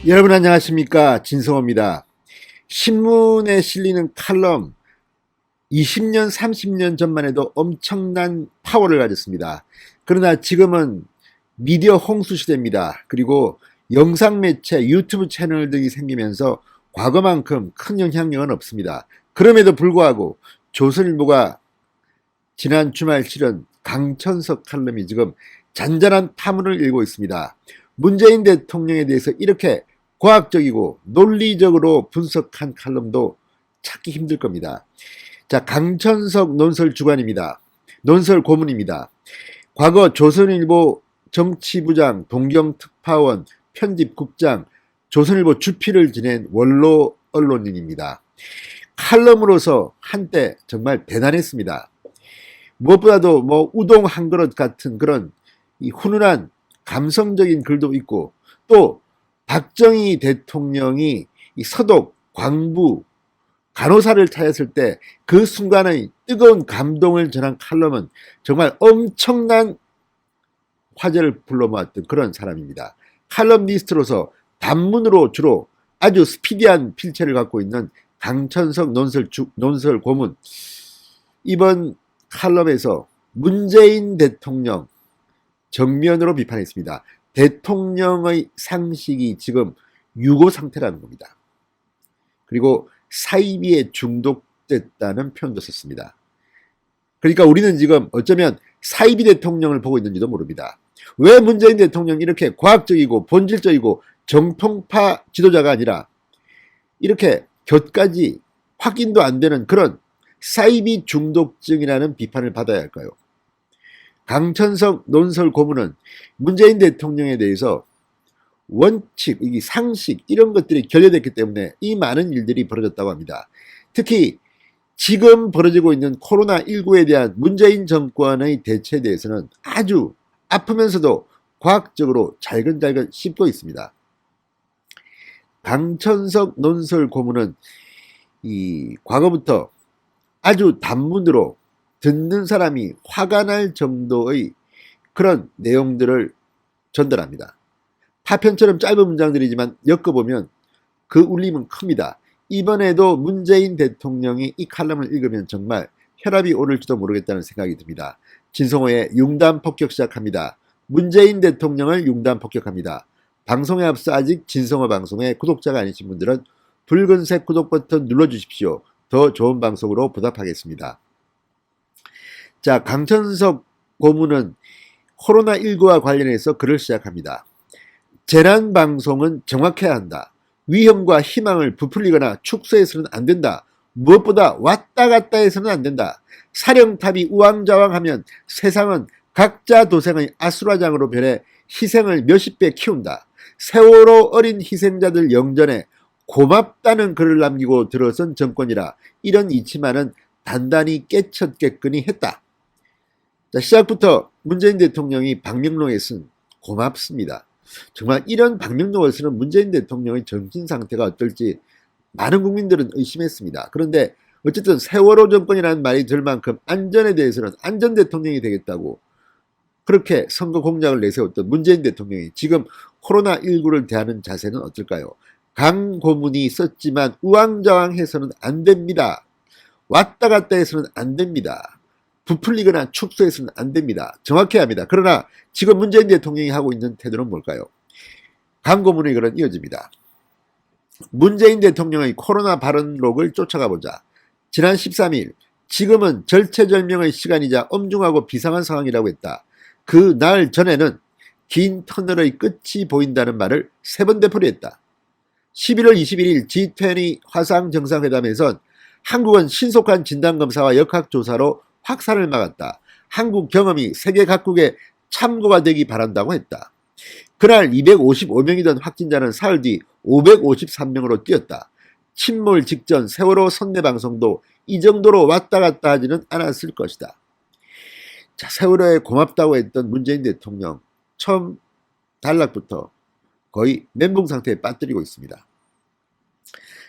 여러분 안녕하십니까, 진성호입니다. 신문에 실리는 칼럼 20년 30년 전만 해도 엄청난 파워를 가졌습니다. 그러나 지금은 미디어 홍수 시대입니다. 그리고 영상 매체 유튜브 채널 등이 생기면서 과거만큼 큰 영향력은 없습니다. 그럼에도 불구하고 조선일보가 지난 주말 실은 강천석 칼럼이 지금 잔잔한 파문을 일고 있습니다. 문재인 대통령에 대해서 이렇게 과학적이고 논리적으로 분석한 칼럼도 찾기 힘들 겁니다. 자, 강천석 논설 주관입니다. 논설 고문입니다. 과거 조선일보 정치부장, 동경특파원, 편집국장, 조선일보 주필을 지낸 원로 언론인입니다. 칼럼으로서 한때 정말 대단했습니다. 무엇보다도 우동 한 그릇 같은 그런 이 훈훈한 감성적인 글도 있고, 또 박정희 대통령이 이 서독, 광부, 간호사를 찾았을 때 그 순간의 뜨거운 감동을 전한 칼럼은 정말 엄청난 화제를 불러모았던 그런 사람입니다. 칼럼니스트로서 단문으로 주로 아주 스피디한 필체를 갖고 있는 강천석 논설 고문. 이번 칼럼에서 문재인 대통령 정면으로 비판했습니다. 대통령의 상식이 지금 유고 상태라는 겁니다. 그리고 사이비에 중독됐다는 표현도 썼습니다. 그러니까 우리는 지금 어쩌면 사이비 대통령을 보고 있는지도 모릅니다. 왜 문재인 대통령이 이렇게 과학적이고 본질적이고 정통파 지도자가 아니라 이렇게 곁까지 확인도 안 되는 그런 사이비 중독증이라는 비판을 받아야 할까요? 강천석 논설 고문은 문재인 대통령에 대해서 원칙, 상식 이런 것들이 결여됐기 때문에 이 많은 일들이 벌어졌다고 합니다. 특히 지금 벌어지고 있는 코로나19에 대한 문재인 정권의 대처에 대해서는 아주 아프면서도 과학적으로 잘근잘근 씹고 있습니다. 강천석 논설 고문은 과거부터 아주 단문으로 듣는 사람이 화가 날 정도의 그런 내용들을 전달합니다. 파편처럼 짧은 문장들이지만 엮어보면 그 울림은 큽니다. 이번에도 문재인 대통령이 이 칼럼을 읽으면 정말 혈압이 오를지도 모르겠다는 생각이 듭니다. 진성호의 융단 폭격 시작합니다. 문재인 대통령을 융단 폭격합니다. 방송에 앞서 아직 진성호 방송의 구독자가 아니신 분들은 붉은색 구독 버튼 눌러주십시오. 더 좋은 방송으로 보답하겠습니다. 자, 강천석 고문은 코로나19와 관련해서 글을 시작합니다. 재난방송은 정확해야 한다. 위험과 희망을 부풀리거나 축소해서는 안 된다. 무엇보다 왔다 갔다 해서는 안 된다. 사령탑이 우왕좌왕하면 세상은 각자 도생의 아수라장으로 변해 희생을 몇십 배 키운다. 세월호 어린 희생자들 영전에 고맙다는 글을 남기고 들어선 정권이라 이런 이치마는 단단히 깨쳤겠거니 했다. 자, 시작부터 문재인 대통령이 방명록에 쓴 고맙습니다. 정말 이런 방명록을 쓰는 문재인 대통령의 정신 상태가 어떨지 많은 국민들은 의심했습니다. 그런데 어쨌든 세월호 정권이라는 말이 들 만큼 안전에 대해서는 안전 대통령이 되겠다고 그렇게 선거 공약을 내세웠던 문재인 대통령이 지금 코로나19를 대하는 자세는 어떨까요? 강 고문이 썼지만 우왕좌왕해서는 안 됩니다. 왔다 갔다 해서는 안 됩니다. 부풀리거나 축소해서는 안 됩니다. 정확해야 합니다. 그러나 지금 문재인 대통령이 하고 있는 태도는 뭘까요? 강 고문의 글은 이어집니다. 문재인 대통령의 코로나 발언록을 쫓아가 보자. 지난 13일 지금은 절체절명의 시간이자 엄중하고 비상한 상황이라고 했다. 그 날 전에는 긴 터널의 끝이 보인다는 말을 3번 되풀이했다. 11월 21일 G20 화상 정상회담에선 한국은 신속한 진단검사와 역학조사로 확산을 막았다. 한국 경험이 세계 각국에 참고가 되기 바란다고 했다. 그날 255명이던 확진자는 사흘 뒤 553명으로 뛰었다. 침몰 직전 세월호 선내방송도 이 정도로 왔다 갔다 하지는 않았을 것이다. 자, 세월호에 고맙다고 했던 문재인 대통령 처음 단락부터 거의 멘붕 상태에 빠뜨리고 있습니다.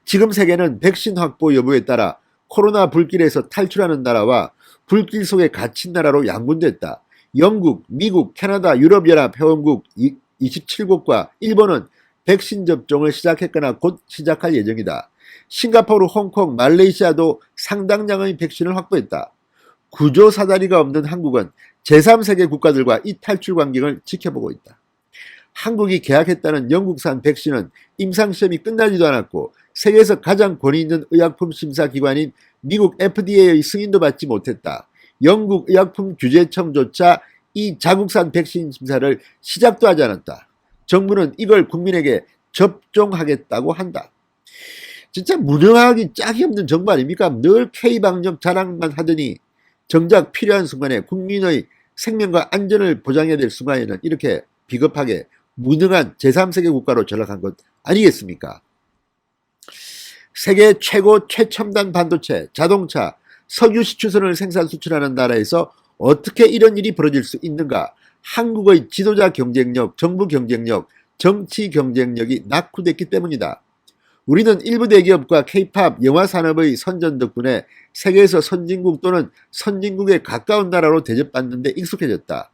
지금 세계는 백신 확보 여부에 따라 코로나 불길에서 탈출하는 나라와 불길 속에 갇힌 나라로 양분됐다. 영국, 미국, 캐나다, 유럽연합 회원국 27국과 일본은 백신 접종을 시작했거나 곧 시작할 예정이다. 싱가포르, 홍콩, 말레이시아도 상당량의 백신을 확보했다. 구조 사다리가 없는 한국은 제3세계 국가들과 이 탈출 광경을 지켜보고 있다. 한국이 계약했다는 영국산 백신은 임상시험이 끝나지도 않았고 세계에서 가장 권위 있는 의약품 심사기관인 미국 FDA의 승인도 받지 못했다. 영국 의약품규제청조차 이 자국산 백신 심사를 시작도 하지 않았다. 정부는 이걸 국민에게 접종하겠다고 한다. 진짜 무능하기 짝이 없는 정부 아닙니까? 늘 K방역 자랑만 하더니 정작 필요한 순간에 국민의 생명과 안전을 보장해야 될 순간에는 이렇게 비겁하게 무능한 제3세계 국가로 전락한 것 아니겠습니까? 세계 최고 최첨단 반도체, 자동차, 석유 시추선을 생산 수출하는 나라에서 어떻게 이런 일이 벌어질 수 있는가? 한국의 지도자 경쟁력, 정부 경쟁력, 정치 경쟁력이 낙후됐기 때문이다. 우리는 일부 대기업과 K-POP 영화 산업의 선전 덕분에 세계에서 선진국 또는 선진국에 가까운 나라로 대접받는 데 익숙해졌다.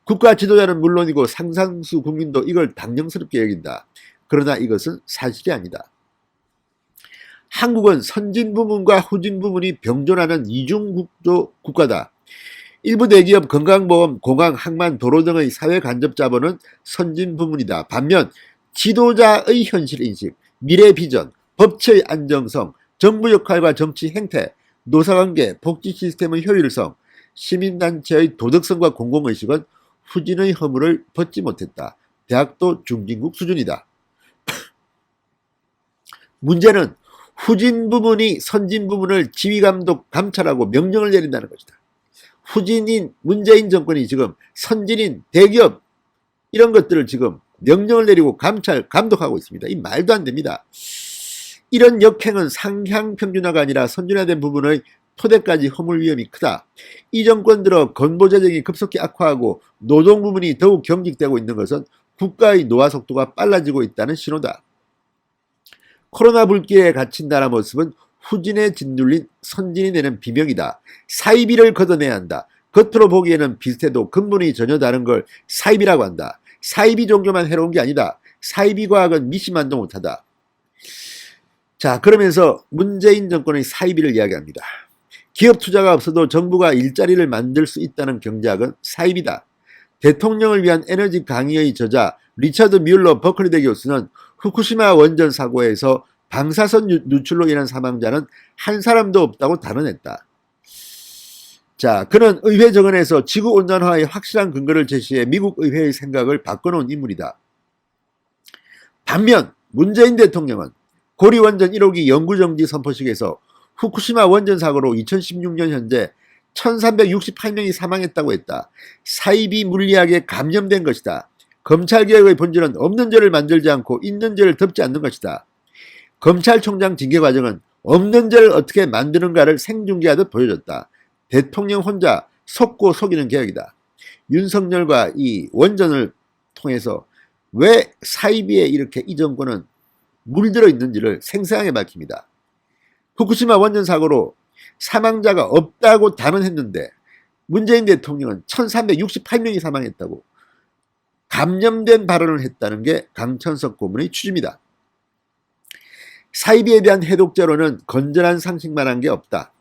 국가 지도자는 물론이고 상당수 국민도 이걸 당연스럽게 여긴다. 그러나 이것은 사실이 아니다. 한국은 선진 부문과 후진 부문이 병존하는 이중국조 국가다. 일부 대기업 건강보험, 공항, 항만, 도로 등의 사회 간접 자본은 선진 부문이다. 반면 지도자의 현실인식, 미래 비전, 법치의 안정성, 정부 역할과 정치 행태, 노사관계, 복지 시스템의 효율성, 시민단체의 도덕성과 공공의식은 후진의 허물을 벗지 못했다. 대학도 중진국 수준이다. 문제는 후진 부문이 선진 부문을 지휘감독, 감찰하고 명령을 내린다는 것이다. 후진인 문재인 정권이 지금 선진인 대기업 이런 것들을 지금 명령을 내리고 감찰, 감독하고 있습니다. 이 말도 안 됩니다. 이런 역행은 상향평준화가 아니라 선진화된 부분의 토대까지 허물 위험이 크다. 이 정권 들어 건보재정이 급속히 악화하고 노동 부문이 더욱 경직되고 있는 것은 국가의 노화 속도가 빨라지고 있다는 신호다. 코로나 불길에 갇힌 나라 모습은 후진에 짓눌린 선진이 내는 비명이다. 사이비를 걷어내야 한다. 겉으로 보기에는 비슷해도 근본이 전혀 다른 걸 사이비라고 한다. 사이비 종교만 해로운 게 아니다. 사이비 과학은 미심만도 못하다. 자, 그러면서 문재인 정권의 사이비를 이야기합니다. 기업 투자가 없어도 정부가 일자리를 만들 수 있다는 경제학은 사이비다. 대통령을 위한 에너지 강의의 저자 리처드 뮬러 버클리대 교수는 후쿠시마 원전 사고에서 방사선 누출로 인한 사망자는 한 사람도 없다고 단언했다. 자, 그는 의회 정원에서 지구온난화의 확실한 근거를 제시해 미국 의회의 생각을 바꿔놓은 인물이다. 반면 문재인 대통령은 고리원전 1호기 영구정지 선포식에서 후쿠시마 원전 사고로 2016년 현재 1368명이 사망했다고 했다. 사이비 물리학에 감염된 것이다. 검찰개혁의 본질은 없는 죄를 만들지 않고 있는 죄를 덮지 않는 것이다. 검찰총장 징계 과정은 없는 죄를 어떻게 만드는가를 생중계하듯 보여줬다. 대통령 혼자 속고 속이는 개혁이다. 윤석열과 이 원전을 통해서 왜 사이비에 이렇게 이 정권은 물들어 있는지를 생생하게 밝힙니다. 후쿠시마 원전 사고로 사망자가 없다고 단언했는데 문재인 대통령은 1368명이 사망했다고 감염된 발언을 했다는 게 강천석 고문의 취지입니다. 사이비에 대한 해독제로는 건전한 상식만 한 게 없다.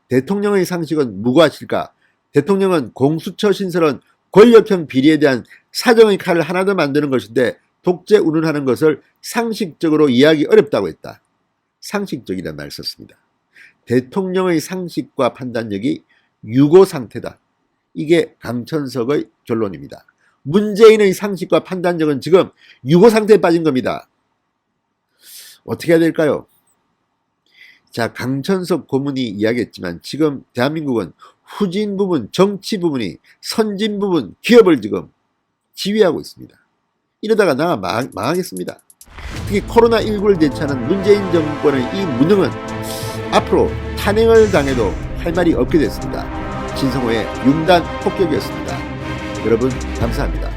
대통령의 상식은 무고하실까? 대통령은 공수처 신설은 권력형 비리에 대한 사정의 칼을 하나 더 만드는 것인데 독재 운운하는 것을 상식적으로 이해하기 어렵다고 했다. 상식적이라는 말을 썼습니다. 대통령의 상식과 판단력이 유고 상태다. 이게 강천석의 결론입니다. 문재인의 상식과 판단력은 지금 유고 상태에 빠진 겁니다. 어떻게 해야 될까요? 자, 강천석 고문이 이야기했지만 지금 대한민국은 후진 부분, 정치 부분이 선진 부분, 기업을 지금 지휘하고 있습니다. 이러다가 나가 망하겠습니다. 특히 코로나19를 대처하는 문재인 정권의 이 무능은 앞으로 탄핵을 당해도 할 말이 없게 됐습니다. 진성호의 융단 폭격이었습니다. 여러분 감사합니다.